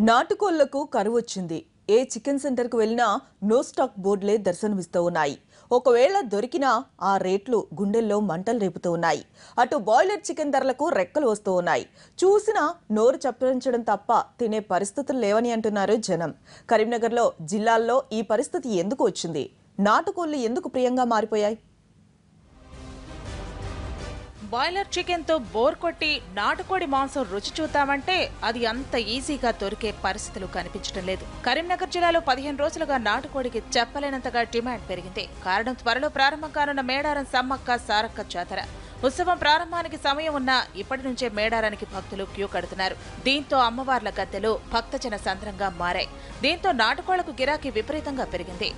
నాటుకోళ్లకు కరువొచ్చింది. ఏ chicken సెంటర్కు వెళ్ళినా no stock బోర్డులే దర్శనమిస్తూ ఉన్నాయి. ఒకవేళ దొరికినా ఆ రేట్లు గుండెల్లో మంటలు రేపుతూ ఉన్నాయి. అటు బాయిలర్ చికెన్ ధరలకు రెక్కలు వస్తూ ఉన్నాయి. చూసినా నోరు చప్పరించడం తప్ప తినే పరిస్థితులు లేవని అంటున్నారు జనం. కరీంనగర్లో జిల్లాల్లో ఈ పరిస్థితి ఎందుకు వచ్చింది? నాటుకోళ్లు ఎందుకు ప్రియంగా మారిపోయాయి? బాయిలర్ చికెన్ తో బోర్ కొట్టి నాటుకోడి మాంసం రుచి చూద్దామంటే అది అంత ఈజీగా దొరికే పరిస్థితులు కనిపించడం లేదు. కరీంనగర్ జిల్లాలో 15 రోజులుగా నాటుకోడికి చెప్పలేనంతగా డిమాండ్ పెరిగింది. కారణం త్వరలో ప్రారంభం కానున్న మేడారం సమ్మక్క సారక్క జాతర. ఉత్సవం ప్రారంభానికి సమయం ఉన్నా ఇప్పటి నుంచే మేడారానికి భక్తులు క్యూ కడుతున్నారు. దీంతో అమ్మవార్ల గద్దెలు భక్తజన సంద్రంగా మారాయి. దీంతో నాటుకోళ్లకు గిరాకీ విపరీతంగా పెరిగింది.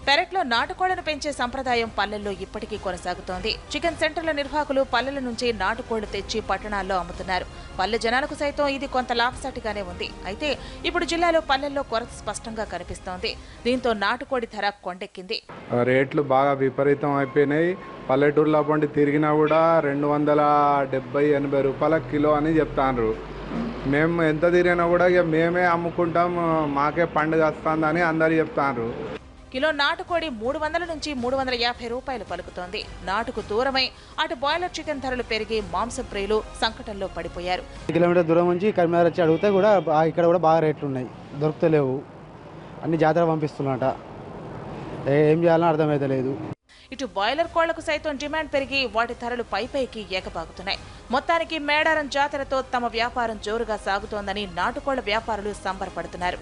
పెరట్లో నాటుకోళ్లను పెంచే సంప్రదాయం పల్లెల్లో ఇప్పటికీ కొనసాగుతోంది. చికెన్ సెంటర్ల నిర్వాహకులు పల్లెల నుంచి నాటుకోళ్లు తెచ్చి పట్టణాల్లో అమ్ముతున్నారు. పల్లె జనాలకు సైతం ఇది కొంత లాభసాటిగానే ఉంది. అయితే ఇప్పుడు జిల్లాలో పల్లెల్లో కొరత స్పష్టంగా కనిపిస్తోంది. దీంతో నాటుకోడి ధర కొండెక్కింది. రేట్లు బాగా విపరీతం అయిపోయినాయి. పల్లెటూరులో పండి తిరిగినా కూడా 270-80 రూపాయల కిలో అని చెప్తాండ్రు. మేము ఎంత తిరిగినా కూడా ఇక మేమే అమ్ముకుంటాం, మాకే పండుగ వస్తుందని అందరు చెప్తాండ్రు. కిలో నాటుకోడి 300 నుంచి 350 రూపాయలు పలుకుతోంది. నాటుకు దూరమై అటు బాయిలర్ చికెన్ ధరలు పెరిగి మాంస ప్రియులు సంకటంలో పడిపోయారు. కిలోమీటర్ దూరం నుంచి కరీంనగర్ వచ్చి అడిగితే కూడా ఇక్కడ కూడా బాగా రేట్లు ఉన్నాయి, దొరుకుతలేవు. అన్ని జాతర పంపిస్తున్నట, ఏం చేయాలని అర్థమైతే లేదు. ఇటు బాయిలర్ కోళ్లకు సైతం డిమాండ్ పెరిగి వాటి ధరలు పైకి ఎగబాగుతున్నాయి. మొత్తానికి మేడారం జాతరతో తమ వ్యాపారం జోరుగా సాగుతోందని నాటుకోళ్ల వ్యాపారులు సంబరపడుతున్నారు.